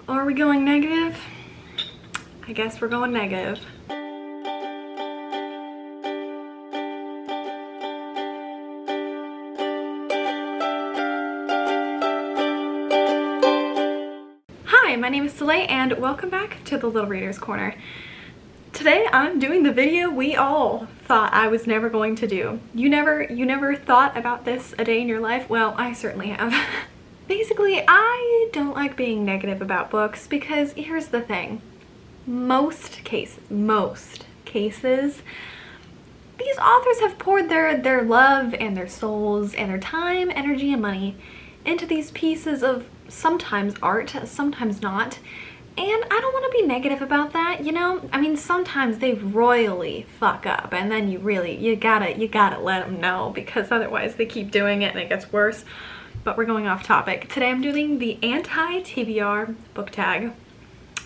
Are we going negative? I guess we're going negative. Hi, my name is Soleil and welcome back to the Little Reader's Corner. Today I'm doing the video we all thought I was never going to do. You never thought about this a day in your life? Well, I certainly have. Basically, I don't like being negative about books because here's the thing. Most cases, these authors have poured their love and their souls and their time, energy, and money into these pieces of sometimes art, sometimes not. And I don't want to be negative about that, you know? I mean, sometimes they royally fuck up and then you gotta let them know, because otherwise they keep doing it and it gets worse. But we're going off topic. Today I'm doing the anti-TBR book tag.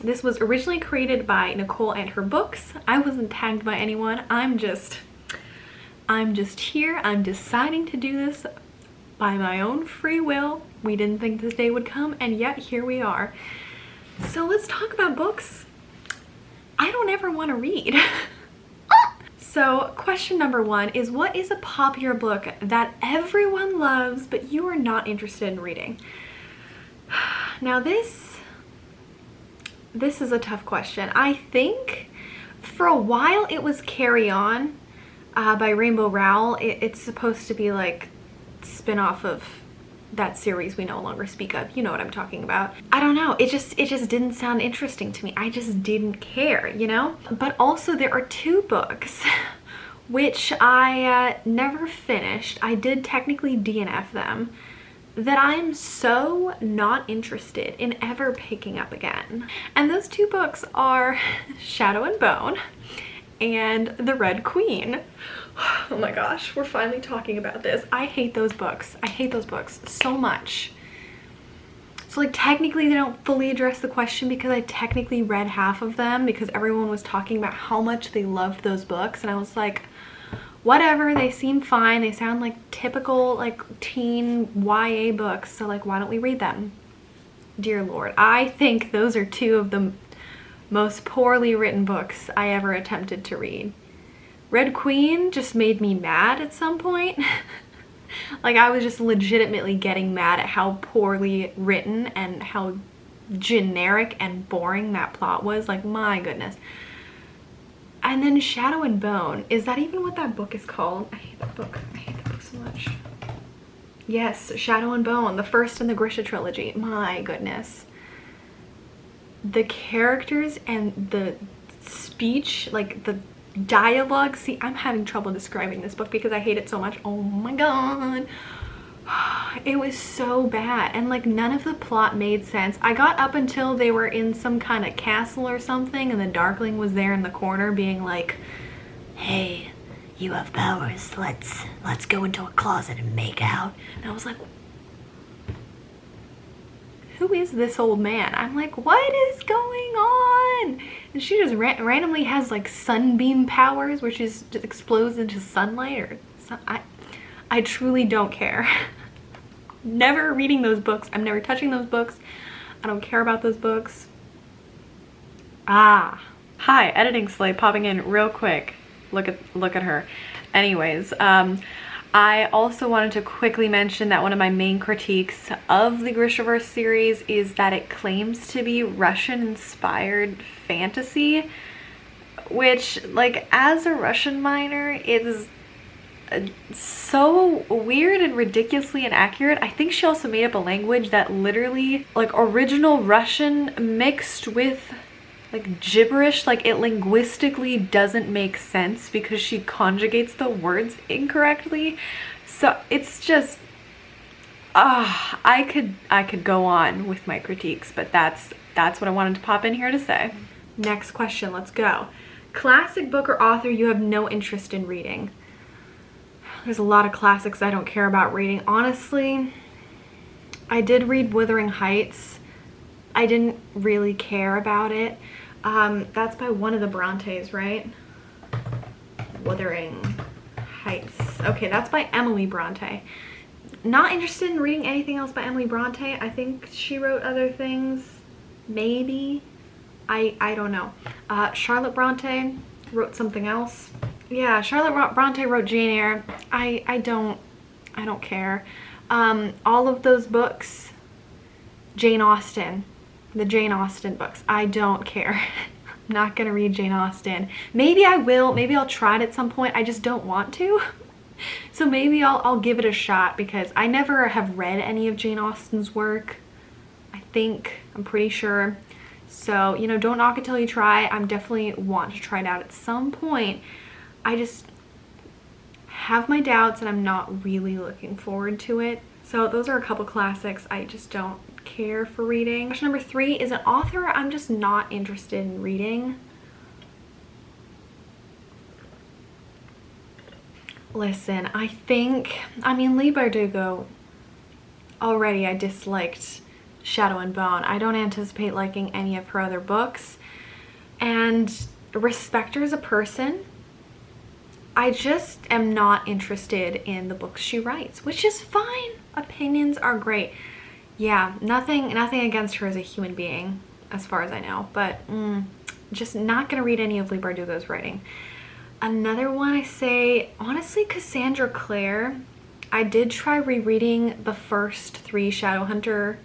This was originally created by Nicole and her books. I wasn't tagged by anyone. I'm just here. I'm deciding to do this by my own free will. We didn't think this day would come, and yet here we are. So let's talk about books I don't ever want to read. So question number one is, what is a popular book that everyone loves but you are not interested in reading? Now this is a tough question. I think for a while it was Carry On by Rainbow Rowell. It's supposed to be like spin-off of that series we no longer speak of. You know what I'm talking about. I don't know, it just didn't sound interesting to me. I just didn't care, you know? But also there are two books which I never finished. I did technically DNF them, that I'm so not interested in ever picking up again. And those two books are Shadow and Bone and The Red Queen. Oh my gosh, we're finally talking about this. I hate those books. I hate those books so much. So like technically they don't fully address the question because I technically read half of them because everyone was talking about how much they loved those books, and I was like, whatever, they seem fine. They sound like typical like teen YA books, so like why don't we read them? Dear Lord, I think those are two of the most poorly written books I ever attempted to read. Red Queen just made me mad at some point. Like I was just legitimately getting mad at how poorly written and how generic and boring that plot was. Like, my goodness. And then Shadow and Bone, is that even what that book is called? I hate that book. I hate that book so much. Yes, Shadow and Bone, the first in the Grisha trilogy. My goodness. The characters and the speech, like the dialogue. See, I'm having trouble describing this book because I hate it so much. Oh my god. It was so bad, and like none of the plot made sense. I got up until they were in some kind of castle or something and the Darkling was there in the corner being like, hey, you have powers, let's go into a closet and make out. And I was like, who is this old man? I'm like, what is going on? And she just randomly has like sunbeam powers where she just explodes into sunlight or something. I truly don't care. Never reading those books. I'm never touching those books. I don't care about those books. Hi, editing Slay popping in real quick. Look at her. Anyways, I also wanted to quickly mention that one of my main critiques of the Grishaverse series is that it claims to be Russian-inspired fantasy, which, like, as a Russian minor, is so weird and ridiculously inaccurate. I think she also made up a language that literally, like, original Russian mixed with like gibberish. Like, it linguistically doesn't make sense because she conjugates the words incorrectly. So it's just I could go on with my critiques, but that's what I wanted to pop in here to say. Next question, let's go. Classic book or author you have no interest in reading. There's a lot of classics I don't care about reading. Honestly, I did read Wuthering Heights. I didn't really care about it. That's by one of the Brontes, right? Wuthering Heights. Okay, that's by Emily Bronte. Not interested in reading anything else by Emily Bronte. I think she wrote other things. maybe. I don't know. Charlotte Bronte wrote something else. Yeah, Charlotte Bronte wrote Jane Eyre. I don't care. All of those books, Jane Austen, the Jane Austen books, I don't care. I'm not gonna read Jane Austen. Maybe I will, maybe I'll try it at some point. I just don't want to. So maybe I'll give it a shot, because I never have read any of Jane Austen's work. I'm pretty sure. So, you know, don't knock it till you try. I'm definitely want to try it out at some point. I just have my doubts and I'm not really looking forward to it. So those are a couple classics I just don't care for reading. Question number 3 is an author I'm just not interested in reading. Listen, I mean, Leigh Bardugo, already I disliked Shadow and Bone. I don't anticipate liking any of her other books, and respect her as a person. I just am not interested in the books she writes, which is fine. Opinions are great. Yeah, nothing against her as a human being, as far as I know, but just not gonna read any of Leigh Bardugo's writing. Another one I say, honestly, Cassandra Clare. I did try rereading the first 3 Shadowhunter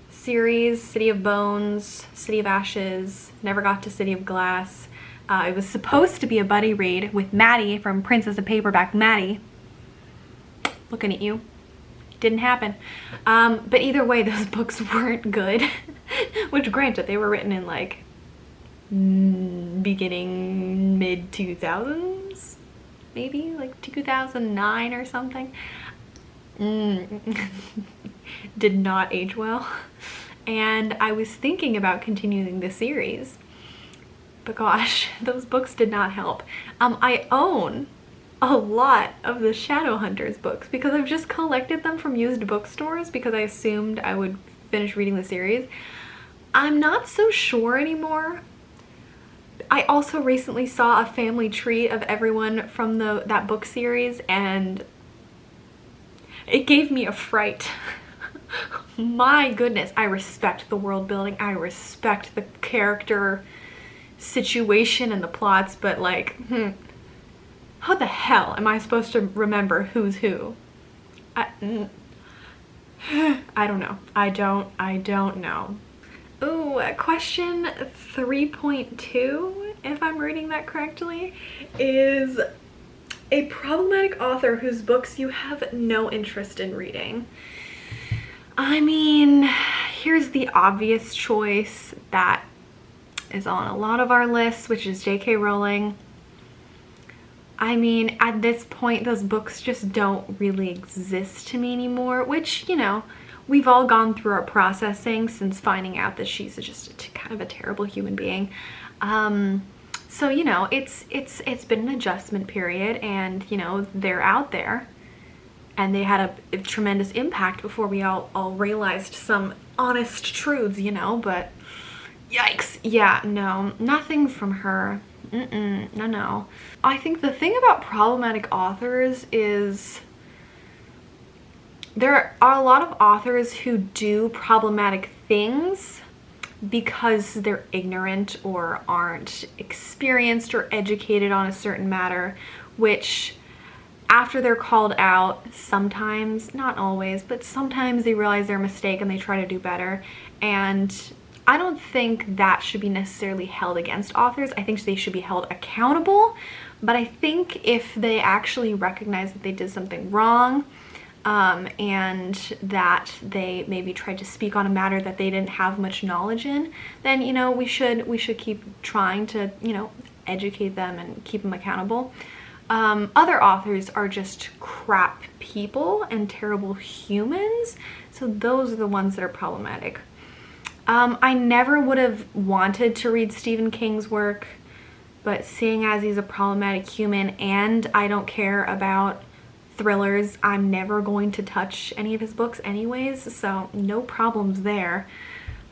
series, City of Bones, City of Ashes, never got to City of Glass. It was supposed to be a buddy read with Maddie from Princess of Paperback. Maddie, looking at you. Didn't happen. But either way, those books weren't good. Which, granted, they were written in like beginning mid-2000s, maybe like 2009 or something. Did not age well, and I was thinking about continuing the series, but gosh, those books did not help. I own a lot of the Shadowhunters books because I've just collected them from used bookstores because I assumed I would finish reading the series. I'm not so sure anymore. I also recently saw a family tree of everyone from that book series, and it gave me a fright. My goodness, I respect the world building, I respect the character situation and the plots, but like, how the hell am I supposed to remember who's who? I don't know. I don't know. Ooh, question 3.2, if I'm reading that correctly, is a problematic author whose books you have no interest in reading. I mean, here's the obvious choice that is on a lot of our lists, which is J.K. Rowling. I mean, at this point, those books just don't really exist to me anymore, which, you know, we've all gone through our processing since finding out that she's just kind of a terrible human being. So, you know, it's been an adjustment period, and, you know, they're out there, and they had a tremendous impact before we all realized some honest truths, you know, but yikes. Yeah, no, nothing from her. No. I think the thing about problematic authors is there are a lot of authors who do problematic things because they're ignorant or aren't experienced or educated on a certain matter, which after they're called out, sometimes, not always, but sometimes they realize their mistake and they try to do better. And I don't think that should be necessarily held against authors. I think they should be held accountable, but I think if they actually recognize that they did something wrong, and that they maybe tried to speak on a matter that they didn't have much knowledge in, then, you know, we should keep trying to, you know, educate them and keep them accountable. Other authors are just crap people and terrible humans, so those are the ones that are problematic. I never would have wanted to read Stephen King's work, but seeing as he's a problematic human and I don't care about thrillers, I'm never going to touch any of his books anyways, so no problems there.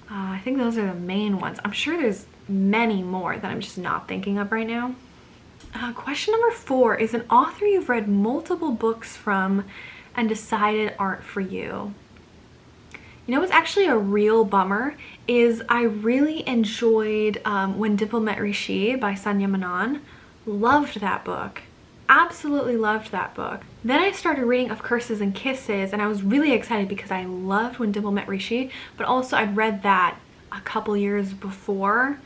I think those are the main ones. I'm sure there's many more that I'm just not thinking of right now. Question number 4 is an author you've read multiple books from and decided aren't for you. You know what's actually a real bummer is I really enjoyed When Dimple Met Rishi by Sanya Menon. Loved that book. Absolutely loved that book. Then I started reading Of Curses and Kisses, and I was really excited because I loved When Dimple Met Rishi, but also I'd read that a couple years before.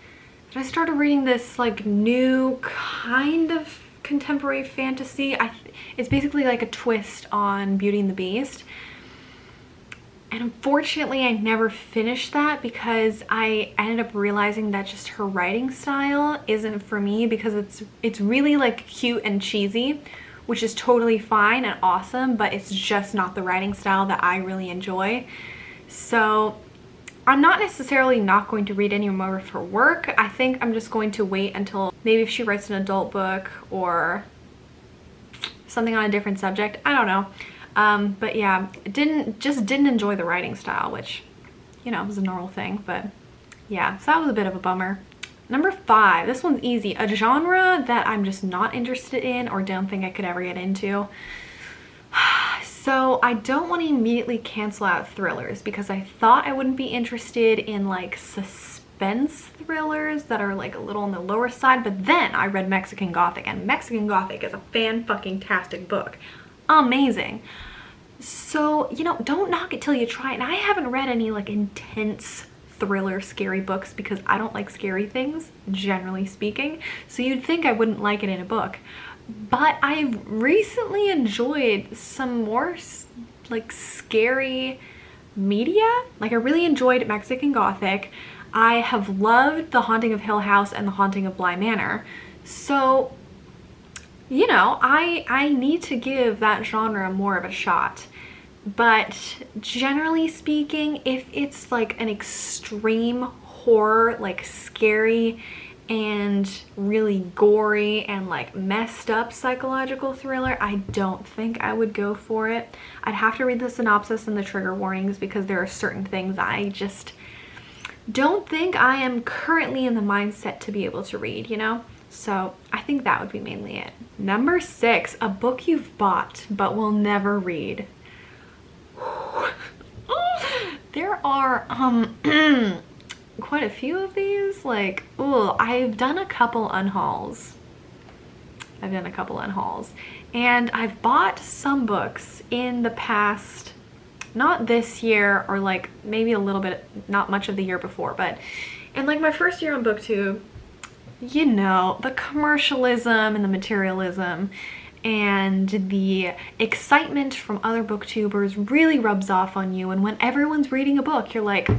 And I started reading this like new kind of contemporary fantasy. It's basically like a twist on Beauty and the Beast. And unfortunately, I never finished that because I ended up realizing that just her writing style isn't for me, because it's really like cute and cheesy, which is totally fine and awesome, but it's just not the writing style that I really enjoy. So I'm not necessarily not going to read any more of her work. I think I'm just going to wait until maybe if she writes an adult book or something on a different subject. I don't know. But yeah, just didn't enjoy the writing style, which, you know, was a normal thing, but yeah, so that was a bit of a bummer. Number 5, this one's easy. A genre that I'm just not interested in or don't think I could ever get into. So I don't want to immediately cancel out thrillers because I thought I wouldn't be interested in like suspense thrillers that are like a little on the lower side, but then I read Mexican Gothic, and Mexican Gothic is a fan-fucking-tastic book. Amazing. So, you know, don't knock it till you try it. And I haven't read any like intense thriller scary books because I don't like scary things, generally speaking. So you'd think I wouldn't like it in a book. But I've recently enjoyed some more like scary media. Like I really enjoyed Mexican Gothic. I have loved The Haunting of Hill House and The Haunting of Bly Manor. So, you know, I need to give that genre more of a shot. But generally speaking, if it's like an extreme horror, like scary and really gory and like messed up psychological thriller, I don't think I would go for it. I'd have to read the synopsis and the trigger warnings because there are certain things I just don't think I am currently in the mindset to be able to read, you know? So I think that would be mainly it. Number 6, a book you've bought but will never read. There are quite a few of these. Like, oh, I've done a couple unhauls. And I've bought some books in the past, not this year or like maybe a little bit, not much of the year before, but in like my first year on BookTube, you know, the commercialism and the materialism and the excitement from other booktubers really rubs off on you, and when everyone's reading a book, you're like,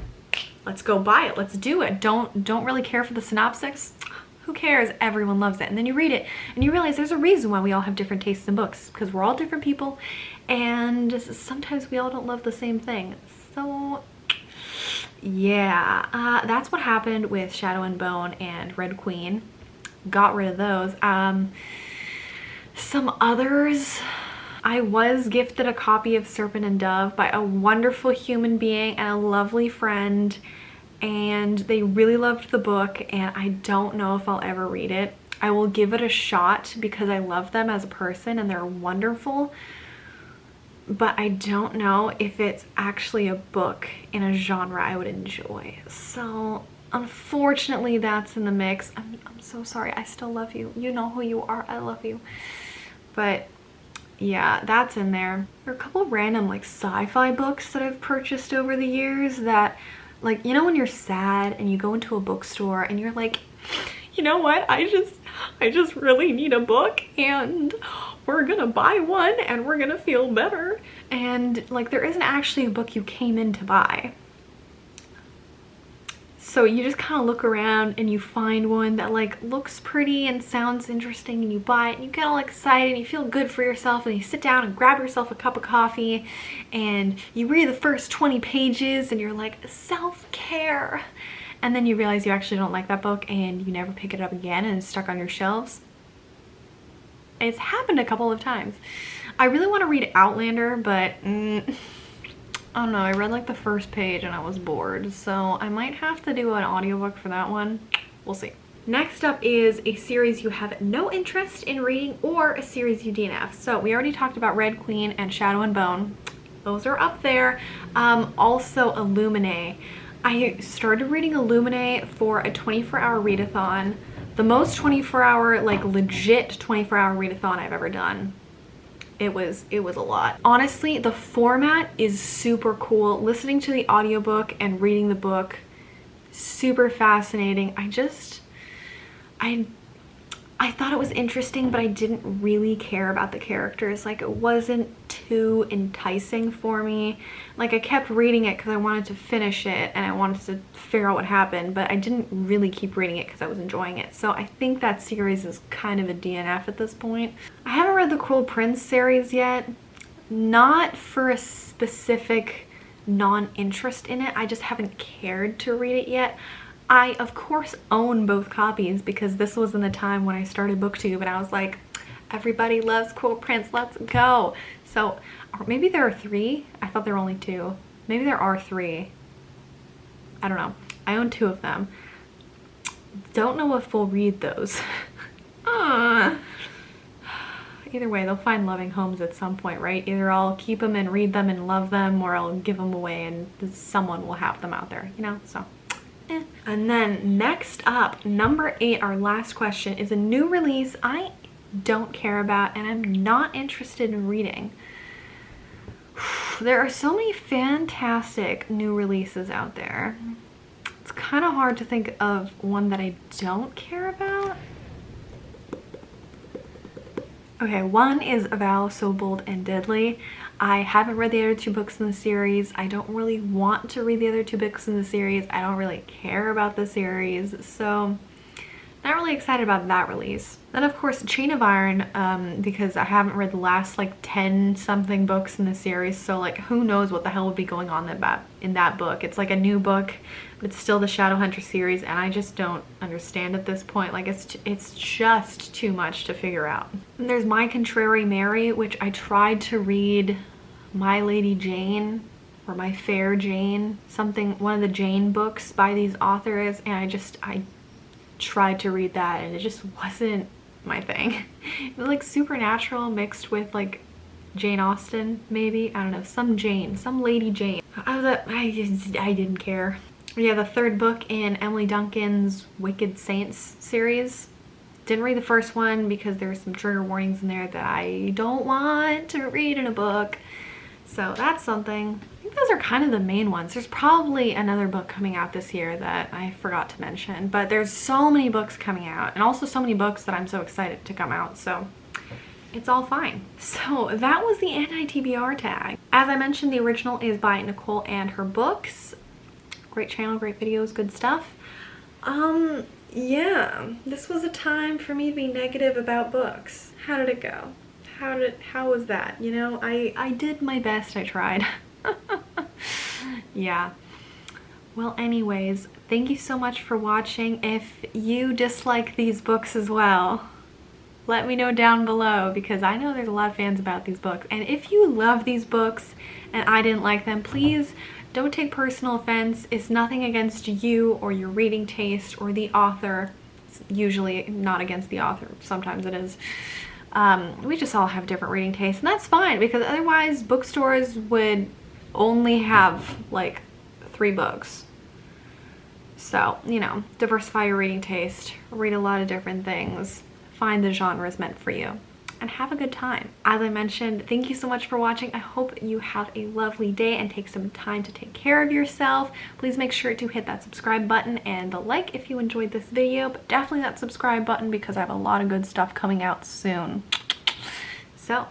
let's go buy it, let's do it. Don't really care for the synopsis. Who cares? Everyone loves it. And then you read it and you realize there's a reason why we all have different tastes in books, because we're all different people and sometimes we all don't love the same thing. So yeah, that's what happened with Shadow and Bone and Red Queen. Got rid of those. Some others, I was gifted a copy of Serpent and Dove by a wonderful human being and a lovely friend, and they really loved the book, and I don't know if I'll ever read it. I will give it a shot because I love them as a person and they're wonderful, but I don't know if it's actually a book in a genre I would enjoy. So unfortunately that's in the mix. I'm so sorry. I still love you. You know who you are. I love you. But yeah, that's in there. There are a couple of random like sci-fi books that I've purchased over the years that, like, you know when you're sad and you go into a bookstore and you're like, you know what, I just really need a book and we're gonna buy one and we're gonna feel better. And like there isn't actually a book you came in to buy. So you just kind of look around and you find one that like looks pretty and sounds interesting, and you buy it and you get all excited and you feel good for yourself, and you sit down and grab yourself a cup of coffee and you read the first 20 pages and you're like, self-care. And then you realize you actually don't like that book and you never pick it up again and it's stuck on your shelves. It's happened a couple of times. I really want to read Outlander, but I don't know, I read like the first page and I was bored, so I might have to do an audiobook for that one. We'll see. Next up is a series you have no interest in reading or a series you DNF. So we already talked about Red Queen and Shadow and Bone. those are up there. Also Illuminae. I started reading Illuminae for a 24-hour readathon. The most 24-hour, like legit 24-hour readathon I've ever done. It was a lot. Honestly, the format is super cool. Listening to the audiobook and reading the book, super fascinating. I thought it was interesting, but I didn't really care about the characters. Like, it wasn't too enticing for me. Like, I kept reading it because I wanted to finish it and I wanted to figure out what happened, but I didn't really keep reading it because I was enjoying it. So I think that series is kind of a DNF at this point. I haven't read the Cruel Prince series yet. Not for a specific non-interest in it. I just haven't cared to read it yet. I, of course, own both copies because this was in the time when I started BookTube and I was like, everybody loves Cruel Prince, let's go. So, or maybe there are 3. I thought there were only 2. Maybe there are 3. I don't know. I own 2 of them. Don't know if we'll read those. Either way, they'll find loving homes at some point, right? Either I'll keep them and read them and love them, or I'll give them away and someone will have them out there, you know? So. And then next up, number 8, our last question, is a new release I don't care about and I'm not interested in reading. There are so many fantastic new releases out there. It's kind of hard to think of one that I don't care about. Okay, one is Vow So Bold and Deadly. I haven't read the other 2 books in the series. I don't really want to read the other 2 books in the series. I don't really care about the series, so not really excited about that release. Then of course Chain of Iron, because I haven't read the last like 10 something books in the series, so like who knows what the hell would be going on in that book. It's like a new book, but it's still the Shadowhunter series and I just don't understand at this point. Like it's just too much to figure out. And there's My Contrary Mary, which I tried to read My Lady Jane or My Fair Jane, one of the Jane books by these authors, and I tried to read that and it just wasn't my thing. It was like supernatural mixed with like Jane Austen, maybe. I don't know, some Lady Jane. I didn't care. Yeah, the 3rd book in Emily Duncan's Wicked Saints series. Didn't read the first one because there's some trigger warnings in there that I don't want to read in a book. So that's something. I think those are kind of the main ones. There's probably another book coming out this year that I forgot to mention, but there's so many books coming out and also so many books that I'm so excited to come out, so it's all fine. So that was the anti-TBR tag. As I mentioned, the original is by Nicole and her books. Great channel, great videos, good stuff. Yeah, this was a time for me to be negative about books. How did it go? How was that? You know, I did my best, I tried. Yeah. Well, anyways, thank you so much for watching. If you dislike these books as well, let me know down below because I know there's a lot of fans about these books. And if you love these books and I didn't like them, please don't take personal offense. It's nothing against you or your reading taste or the author. It's usually not against the author. Sometimes it is. We just all have different reading tastes, and that's fine because otherwise bookstores would only have like 3 books. So, you know, diversify your reading taste, read a lot of different things, find the genres meant for you, and have a good time. As I mentioned, thank you so much for watching. I hope you have a lovely day and take some time to take care of yourself. Please make sure to hit that subscribe button and the like if you enjoyed this video, but definitely that subscribe button because I have a lot of good stuff coming out soon. So,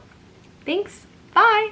thanks. Bye.